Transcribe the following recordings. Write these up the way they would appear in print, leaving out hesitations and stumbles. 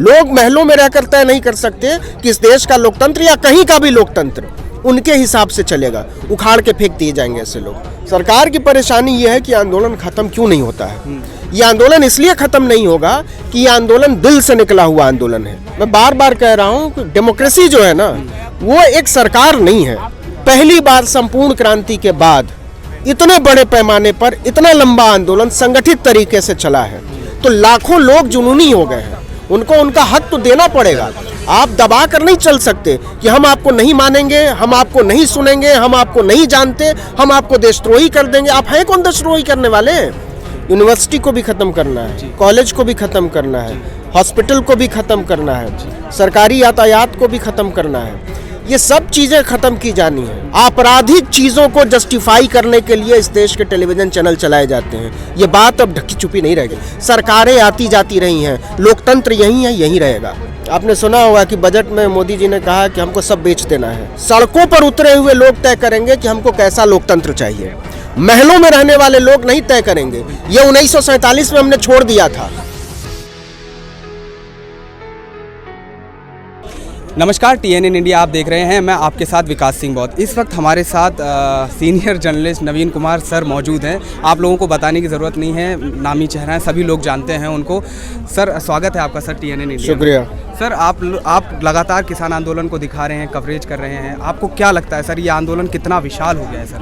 लोग महलों में रहकर तय नहीं कर सकते कि इस देश का लोकतंत्र या कहीं का भी लोकतंत्र उनके हिसाब से चलेगा। उखाड़ के फेंक दिए जाएंगे ऐसे लोग। सरकार की परेशानी ये है कि आंदोलन खत्म क्यों नहीं होता है। ये आंदोलन इसलिए खत्म नहीं होगा कि ये आंदोलन दिल से निकला हुआ आंदोलन है। मैं बार बार कह रहा हूँ कि डेमोक्रेसी जो है ना, वो एक सरकार नहीं है। पहली बार संपूर्ण क्रांति के बाद इतने बड़े पैमाने पर इतना लंबा आंदोलन संगठित तरीके से चला है, तो लाखों लोग जुनूनी हो गए हैं। उनको उनका हक तो देना पड़ेगा। आप दबा कर नहीं चल सकते कि हम आपको नहीं मानेंगे, हम आपको नहीं सुनेंगे, हम आपको नहीं जानते, हम आपको देशद्रोही कर देंगे। आप हैं कौन देशद्रोही करने वाले? यूनिवर्सिटी को भी खत्म करना है, कॉलेज को भी खत्म करना है, हॉस्पिटल को भी खत्म करना है, सरकारी यातायात को भी खत्म करना है। ये सब चीजें खत्म की जानी है। आपराधिक चीजों को जस्टिफाई करने के लिए इस देश के टेलीविजन चैनल चलाए जाते हैं। ये बात अब ढकी छुपी नहीं रहेगी। सरकारें आती जाती रही हैं, लोकतंत्र यही है, यही रहेगा। आपने सुना होगा कि बजट में मोदी जी ने कहा कि हमको सब बेच देना है। सड़कों पर उतरे हुए लोग तय करेंगे कि हमको कैसा लोकतंत्र चाहिए। महलों में रहने वाले लोग नहीं तय करेंगे। ये 1947 में हमने छोड़ दिया था। नमस्कार, TNN इंडिया आप देख रहे हैं। मैं आपके साथ विकास सिंह बौद्ध। इस वक्त हमारे साथ सीनियर जर्नलिस्ट नवीन कुमार सर मौजूद हैं। आप लोगों को बताने की ज़रूरत नहीं है, नामी चेहरा है, सभी लोग जानते हैं उनको। सर स्वागत है आपका सर TNN इंडिया। शुक्रिया सर। आप लगातार किसान आंदोलन को दिखा रहे हैं, कवरेज कर रहे हैं। आपको क्या लगता है सर, ये आंदोलन कितना विशाल हो गया है सर?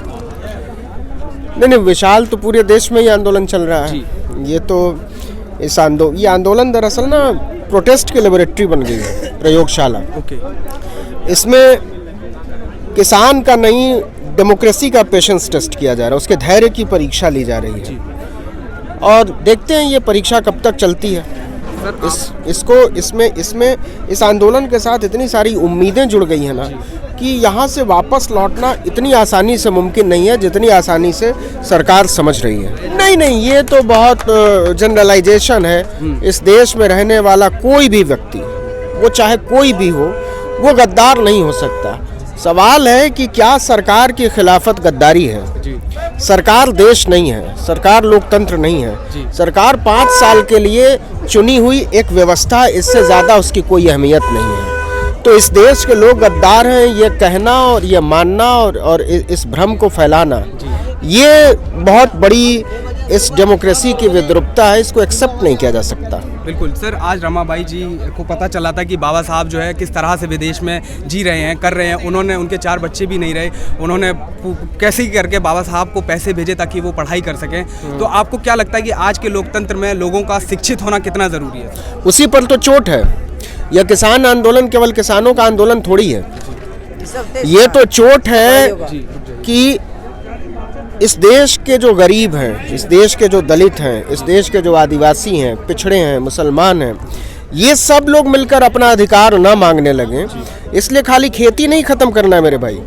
नहीं, विशाल तो पूरे देश में ये आंदोलन चल रहा है। ये तो ये आंदोलन दरअसल ना प्रोटेस्ट की लेबोरेटरी बन गई है, प्रयोगशाला। ओके। इसमें किसान का नहीं, डेमोक्रेसी का पेशेंस टेस्ट किया जा रहा है, उसके धैर्य की परीक्षा ली जा रही है। और देखते हैं ये परीक्षा कब तक चलती है। इस आंदोलन के साथ इतनी सारी उम्मीदें जुड़ गई हैं ना कि यहाँ से वापस लौटना इतनी आसानी से मुमकिन नहीं है जितनी आसानी से सरकार समझ रही है। नहीं, ये तो बहुत जनरलाइजेशन है। इस देश में रहने वाला कोई भी व्यक्ति, वो चाहे कोई भी हो, वो गद्दार नहीं हो सकता। सवाल है कि क्या सरकार की खिलाफत गद्दारी है? सरकार देश नहीं है, सरकार लोकतंत्र नहीं है। सरकार 5 साल के लिए चुनी हुई एक व्यवस्था, इससे ज़्यादा उसकी कोई अहमियत नहीं है। तो इस देश के लोग गद्दार हैं, ये कहना और ये मानना और इस भ्रम को फैलाना, ये बहुत बड़ी इस डेमोक्रेसी की विद्रूपता है। इसको एक्सेप्ट नहीं किया जा सकता। बिल्कुल सर। आज रमाबाई जी को पता चला था कि बाबा साहब जो है किस तरह से विदेश में जी रहे हैं, कर रहे हैं। उन्होंने, उनके 4 बच्चे भी नहीं रहे, उन्होंने कैसे ही करके बाबा साहब को पैसे भेजे ताकि वो पढ़ाई कर सकें। तो आपको क्या लगता है कि आज के लोकतंत्र में लोगों का शिक्षित होना कितना ज़रूरी है? उसी पर तो चोट है। यह किसान आंदोलन केवल किसानों का आंदोलन थोड़ी है। ये तो चोट है कि इस देश के जो गरीब हैं, इस देश के जो दलित हैं, इस देश के जो आदिवासी हैं, पिछड़े हैं, मुसलमान हैं, ये सब लोग मिलकर अपना अधिकार ना मांगने लगे। इसलिए खाली खेती नहीं खत्म करना है मेरे भाई,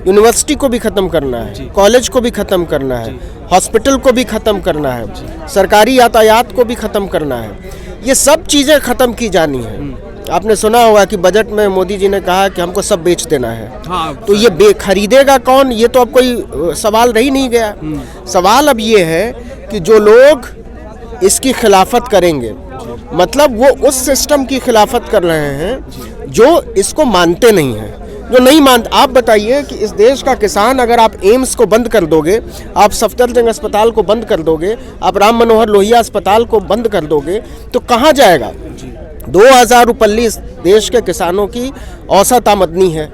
यूनिवर्सिटी को भी खत्म करना है, कॉलेज को भी खत्म करना है, हॉस्पिटल को भी खत्म करना है, सरकारी यातायात को भी खत्म करना है। ये सब चीज़ें खत्म की जानी है। आपने सुना होगा कि बजट में मोदी जी ने कहा कि हमको सब बेच देना है। तो ये खरीदेगा कौन? ये तो अब कोई सवाल रह ही नहीं गया। सवाल अब ये है कि जो लोग इसकी खिलाफत करेंगे, मतलब वो उस सिस्टम की खिलाफत कर रहे हैं जो इसको मानते नहीं हैं, जो नहीं मानते। आप बताइए कि इस देश का किसान, अगर आप एम्स को बंद कर दोगे, आप सफदरजंग अस्पताल को बंद कर दोगे, आप राम मनोहर लोहिया अस्पताल को बंद कर दोगे, तो कहाँ जाएगा? 2000 रुपये देश के किसानों की औसत आमदनी है।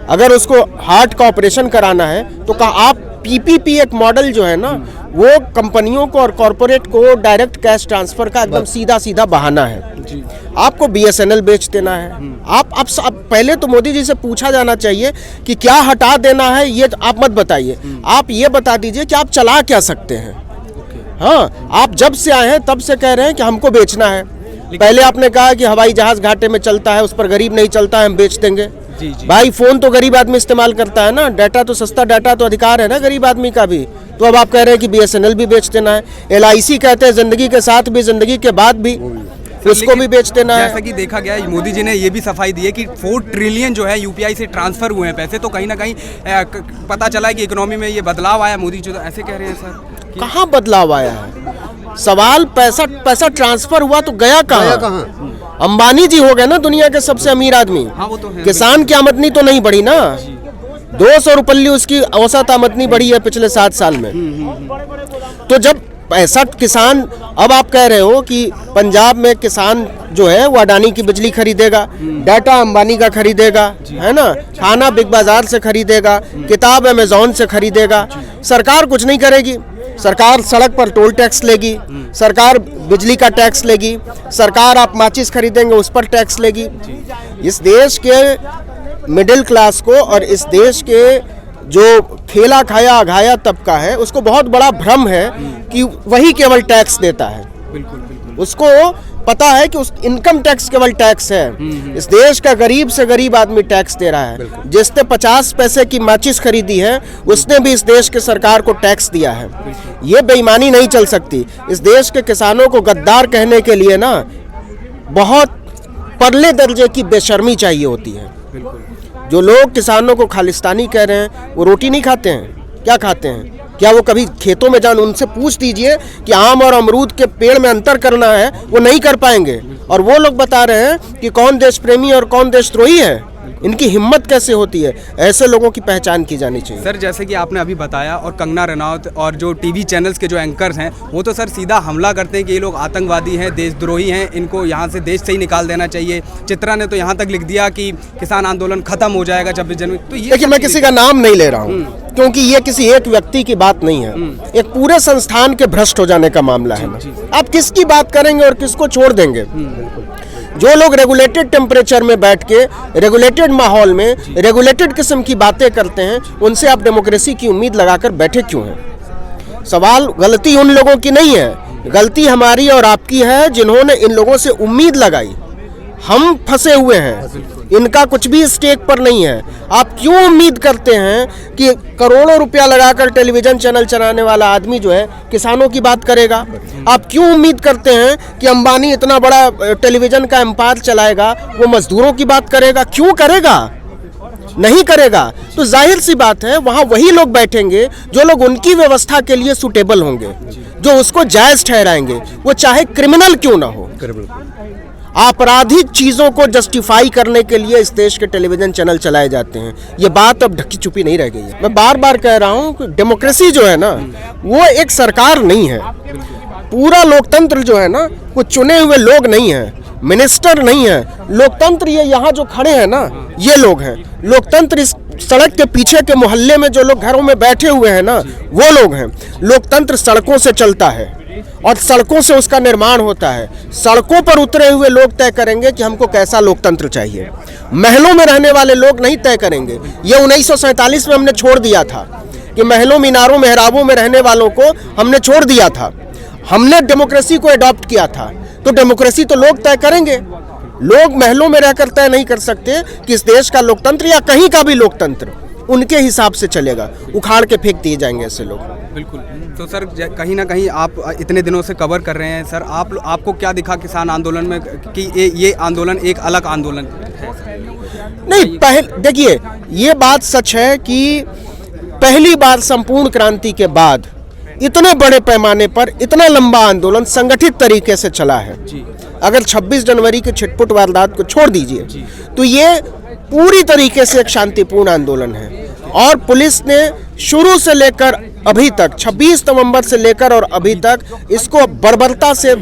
अगर उसको हार्ट का ऑपरेशन कराना है तो आप PPP एक मॉडल जो है ना, वो कंपनियों को और कॉरपोरेट को डायरेक्ट कैश ट्रांसफर का एकदम सीधा बहाना है। आपको BSNL बेच देना है। आप पहले तो मोदी जी से पूछा जाना चाहिए कि क्या हटा देना है, ये आप मत बताइए। आप ये बता दीजिए कि आप चला क्या सकते हैं। हाँ, आप जब से आए हैं तब से कह रहे हैं कि हमको बेचना है। पहले आपने कहा कि हवाई जहाज घाटे में चलता है, उस पर गरीब नहीं चलता है, हम बेच देंगे। भाई फोन तो गरीब आदमी इस्तेमाल करता है ना, डाटा तो सस्ता, डाटा तो अधिकार है ना गरीब आदमी का भी। तो अब आप कह रहे हैं कि BSNL भी बेच देना है। LIC कहते हैं जिंदगी के साथ भी, जिंदगी के बाद भी, उसको भी बेच देना है। जैसा कि देखा गया, मोदी जी ने ये भी सफाई दी है कि 4 ट्रिलियन जो है UPI से ट्रांसफर हुए हैं पैसे। तो कहीं ना कहीं पता चला है कि इकोनॉमी में ये बदलाव आया। मोदी जी तो ऐसे कह रहे हैं सर। कहाँ बदलाव आया है? सवाल पैसा ट्रांसफर हुआ तो गया कहाँ? अंबानी जी हो गए ना दुनिया के सबसे अमीर आदमी। हाँ, वो तो है। किसान की आमदनी तो नहीं बढ़ी ना, 200 रुपये उसकी औसत आमदनी बढ़ी है पिछले 7 साल में। तो जब ऐसा किसान, अब आप कह रहे हो कि पंजाब में किसान जो है वो अडानी की बिजली खरीदेगा, डाटा अंबानी का खरीदेगा, है ना, खाना बिग बाजार से खरीदेगा, किताब अमेजोन से खरीदेगा, सरकार कुछ नहीं करेगी। सरकार सड़क पर टोल टैक्स लेगी, सरकार बिजली का टैक्स लेगी, सरकार आप माचिस खरीदेंगे उस पर टैक्स लेगी। इस देश के मिडिल क्लास को और इस देश के जो खेला खाया अघाया तबका है उसको बहुत बड़ा भ्रम है कि वही केवल टैक्स देता है। उसको पता है कि उस इनकम टैक्स केवल टैक्स है। इस देश का गरीब से गरीब आदमी टैक्स दे रहा है। जिसने 50 पैसे की माचिस खरीदी है उसने भी इस देश के सरकार को टैक्स दिया है। ये बेईमानी नहीं चल सकती। इस देश के किसानों को गद्दार कहने के लिए ना बहुत परले दर्जे की बेशर्मी चाहिए होती है। जो लोग किसानों को खालिस्तानी कह रहे हैं वो रोटी नहीं खाते हैं, क्या खाते हैं? क्या वो कभी खेतों में जान, उनसे पूछ दीजिए कि आम और अमरूद के पेड़ में अंतर करना है, वो नहीं कर पाएंगे। और वो लोग बता रहे हैं कि कौन देश प्रेमी और कौन देशद्रोही है। इनकी हिम्मत कैसे होती है? ऐसे लोगों की पहचान की जानी चाहिए। सर जैसे कि आपने अभी बताया, और कंगना रनौत और जो टीवी चैनल्स के जो एंकर्स हैं वो तो सर सीधा हमला करते हैं कि ये लोग आतंकवादी हैं, देशद्रोही हैं, इनको यहाँ से देश से ही निकाल देना चाहिए। चित्रा ने तो यहाँ तक लिख दिया कि किसान आंदोलन खत्म हो जाएगा 26 जनवरी। तो ये देखिए, मैं किसी का नाम नहीं ले रहा हूँ क्योंकि ये किसी एक व्यक्ति की बात नहीं है, एक पूरे संस्थान के भ्रष्ट हो जाने का मामला है ना। आप किसकी बात करेंगे और किसको छोड़ देंगे? जो लोग रेगुलेटेड टेम्परेचर में बैठ के रेगुलेटेड माहौल में रेगुलेटेड किस्म की बातें करते हैं, उनसे आप डेमोक्रेसी की उम्मीद लगाकर बैठे क्यों हैं? सवाल, गलती उन लोगों की नहीं है, गलती हमारी और आपकी है जिन्होंने इन लोगों से उम्मीद लगाई। हम फंसे हुए हैं, इनका कुछ भी स्टेक पर नहीं है। आप क्यों उम्मीद करते हैं कि करोड़ों रुपया लगाकर टेलीविजन चैनल चलाने वाला आदमी जो है किसानों की बात करेगा? आप क्यों उम्मीद करते हैं कि अंबानी इतना बड़ा टेलीविजन का एम्पायर चलाएगा, वो मजदूरों की बात करेगा? क्यों करेगा? नहीं करेगा। तो जाहिर सी बात है वहाँ वही लोग बैठेंगे जो लोग उनकी व्यवस्था के लिए सुटेबल होंगे, जो उसको जायज़ ठहराएंगे, वो चाहे क्रिमिनल क्यों ना हो। आपराधिक चीज़ों को जस्टिफाई करने के लिए इस देश के टेलीविज़न चैनल चलाए जाते हैं। ये बात अब ढकी छुपी नहीं रह गई है। मैं बार बार कह रहा हूँ कि डेमोक्रेसी जो है ना वो एक सरकार नहीं है। पूरा लोकतंत्र जो है ना वो चुने हुए लोग नहीं हैं, मिनिस्टर नहीं है। लोकतंत्र ये यहाँ जो खड़े हैं ना ये लोग हैं। लोकतंत्र इस सड़क के पीछे के मोहल्ले में जो लोग घरों में बैठे हुए हैं ना वो लोग हैं। लोकतंत्र सड़कों से चलता है और सड़कों से उसका निर्माण होता है। सड़कों पर उतरे हुए लोग तय करेंगे कि हमको कैसा लोकतंत्र चाहिए। महलों में रहने वाले लोग नहीं तय करेंगे। ये 1947 में हमने छोड़ दिया था कि महलों, मीनारों, मेहराबों में रहने वालों को हमने छोड़ दिया था। हमने डेमोक्रेसी को अडॉप्ट किया था। तो डेमोक्रेसी तो लोग तय करेंगे। लोग महलों में रहकर तय नहीं कर सकते कि इस देश का लोकतंत्र या कहीं का भी लोकतंत्र उनके हिसाब से चलेगा। उखाड़ के फेंक दिए जाएंगे ऐसे लोग। बिल्कुल। तो सर कहीं ना कहीं आप इतने दिनों से कवर कर रहे हैं सर, आपको क्या दिखा किसान आंदोलन में कि ये आंदोलन एक अलग आंदोलन है? नहीं, देखिए ये बात सच है कि पहली बार संपूर्ण क्रांति के बाद इतने बड़े पैमाने पर इतना लंबा आंदोलन संगठित तरीके से चला है। अगर 26 जनवरी के छिटपुट वारदात को छोड़ दीजिए तो ये पूरी तरीके से एक शांतिपूर्ण आंदोलन है। और पुलिस ने शुरू से लेकर अभी तक 26 नवंबर से लेकर और अभी तक इसको बर्बरता से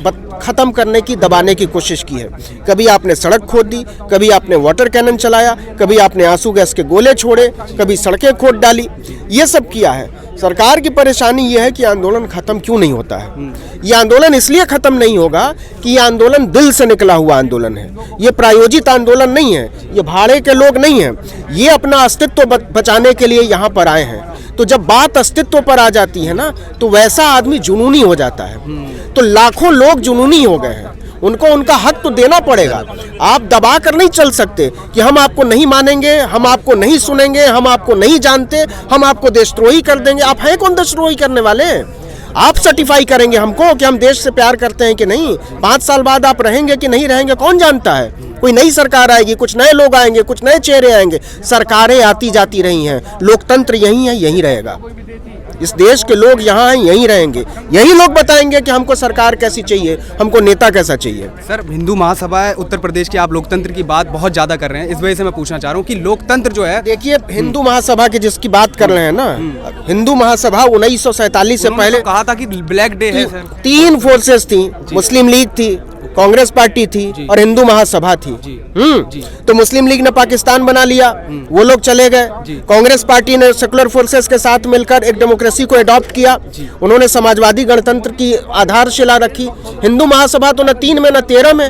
ख़त्म करने की, दबाने की कोशिश की है। कभी आपने सड़क खोद दी, कभी आपने वाटर कैनन चलाया, कभी आपने आंसू गैस के गोले छोड़े, कभी सड़कें खोद डाली, ये सब किया है। सरकार की परेशानी ये है कि आंदोलन ख़त्म क्यों नहीं होता है। ये आंदोलन इसलिए ख़त्म नहीं होगा कि ये आंदोलन दिल से निकला हुआ आंदोलन है। ये प्रायोजित आंदोलन नहीं है, ये भाड़े के लोग नहीं हैं। ये अपना अस्तित्व बचाने के लिए यहाँ पर आए हैं। तो जब बात अस्तित्व पर आ जाती है ना तो वैसा आदमी जुनूनी हो जाता है। तो लाखों लोग जुनूनी हो गए हैं, उनको उनका हक तो देना पड़ेगा। आप दबा कर नहीं चल सकते कि हम आपको नहीं मानेंगे, हम आपको नहीं सुनेंगे, हम आपको नहीं जानते, हम आपको देशद्रोही कर देंगे। आप हैं कौन देशद्रोही करने वाले? आप सर्टिफाई करेंगे हमको कि हम देश से प्यार करते हैं कि नहीं। 5 साल बाद आप रहेंगे कि नहीं रहेंगे कौन जानता है। कोई नई सरकार आएगी, कुछ नए लोग आएंगे, कुछ नए चेहरे आएंगे। सरकारें आती जाती रही हैं, लोकतंत्र यही है, यही रहेगा। इस देश के लोग यहाँ हैं, यहीं रहेंगे, यही लोग बताएंगे कि हमको सरकार कैसी चाहिए, हमको नेता कैसा चाहिए। सर, हिंदू महासभा है उत्तर प्रदेश की, आप लोकतंत्र की बात बहुत ज़्यादा कर रहे हैं, इस वजह से मैं पूछना चाह रहा हूँ कि लोकतंत्र जो है, देखिए हिंदू महासभा की जिसकी बात कर रहे हैं ना, हिंदू महासभा 1947 से पहले कहा था कि ब्लैक डे है सर। 3 फोर्सेस थी, मुस्लिम लीग थी, कांग्रेस पार्टी थी और हिंदू महासभा थी। तो मुस्लिम लीग ने पाकिस्तान बना लिया, वो लोग चले गए। कांग्रेस पार्टी ने सेकुलर फोर्सेस के साथ मिलकर एक डेमोक्रेसी को अडॉप्ट किया, उन्होंने समाजवादी गणतंत्र की आधारशिला रखी। हिंदू महासभा तो न 3 में न 13 में,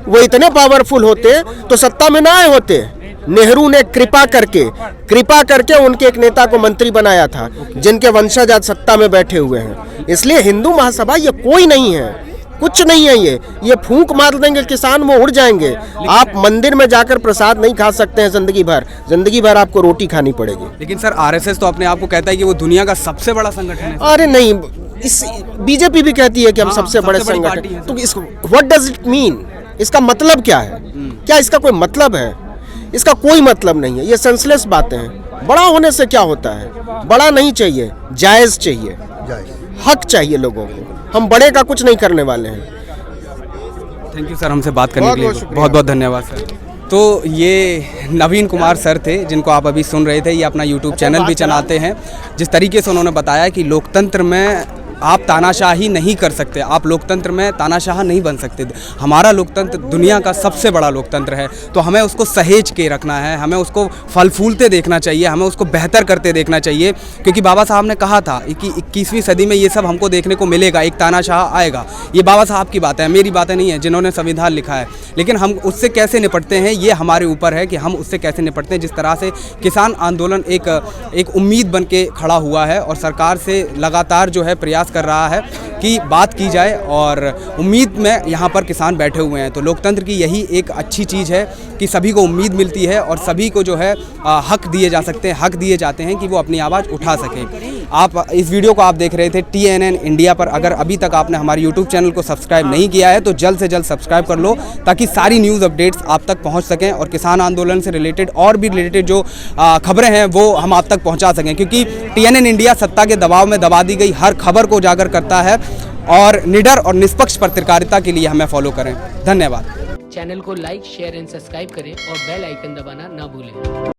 वो इतने पावरफुल होते तो सत्ता में ना आए होते। नेहरू ने कृपा करके उनके एक नेता को मंत्री बनाया था, जिनके वंशज आज सत्ता में बैठे हुए हैं। इसलिए हिंदू महासभा ये कोई नहीं है, कुछ नहीं है। ये फूंक मार देंगे किसान, वो उड़ जाएंगे। आप मंदिर में जाकर प्रसाद नहीं खा सकते हैं जिंदगी भर आपको रोटी खानी पड़ेगी। लेकिन सर, आरएसएस तो अपने आप को कहता है कि वो दुनिया का सबसे बड़ा संगठन है। अरे नहीं, इस बीजेपी भी कहती है कि हम सबसे बड़े संगठन। तो इसको व्हाट डज इट मीन, इसका मतलब क्या है? क्या इसका कोई मतलब है? इसका कोई मतलब नहीं है, ये सेंसलेस बातें हैं। बड़ा होने से क्या होता है? बड़ा नहीं चाहिए, जायज़ चाहिए, हक चाहिए लोगों को। हम बड़े का कुछ नहीं करने वाले हैं। थैंक यू सर, हमसे बात करने के लिए बहुत बहुत धन्यवाद सर। तो ये नवीन कुमार सर थे, जिनको आप अभी सुन रहे थे। ये अपना यूट्यूब चैनल भी चलाते हैं। जिस तरीके से उन्होंने बताया कि लोकतंत्र में आप तानाशाही नहीं कर सकते, आप लोकतंत्र में तानाशाह नहीं बन सकते। हमारा लोकतंत्र दुनिया का सबसे बड़ा लोकतंत्र है, तो हमें उसको सहेज के रखना है, हमें उसको फल फूलते देखना चाहिए, हमें उसको बेहतर करते देखना चाहिए। क्योंकि बाबा साहब ने कहा था कि 21वीं सदी में ये सब हमको देखने को मिलेगा, एक तानाशाह आएगा। ये बाबा साहब की बात है, मेरी बातें नहीं है, जिन्होंने संविधान लिखा है। लेकिन हम उससे कैसे निपटते हैं, ये हमारे ऊपर है कि हम उससे कैसे निपटते हैं। जिस तरह से किसान आंदोलन एक उम्मीद बन के खड़ा हुआ है और सरकार से लगातार जो है प्रयास कर रहा है कि बात की जाए, और उम्मीद में यहाँ पर किसान बैठे हुए हैं। तो लोकतंत्र की यही एक अच्छी चीज़ है कि सभी को उम्मीद मिलती है और सभी को जो है हक दिए जा सकते हैं, हक दिए जाते हैं कि वो अपनी आवाज़ उठा सकें। आप इस वीडियो को आप देख रहे थे TNN इंडिया पर। अगर अभी तक आपने हमारे यूट्यूब चैनल को सब्सक्राइब नहीं किया है तो जल्द से जल्द सब्सक्राइब कर लो, ताकि सारी न्यूज़ अपडेट्स आप तक पहुँच सकें और किसान आंदोलन से रिलेटेड और भी रिलेटेड जो खबरें हैं वो हम आप तक पहुँचा सकें। क्योंकि TNN इंडिया सत्ता के दबाव में दबा दी गई हर खबर को उजागर करता है और निडर और निष्पक्ष पत्रकारिता के लिए हमें फॉलो करें। धन्यवाद। चैनल को लाइक, शेयर एंड सब्सक्राइब करें और बेल आइकन दबाना ना भूलें।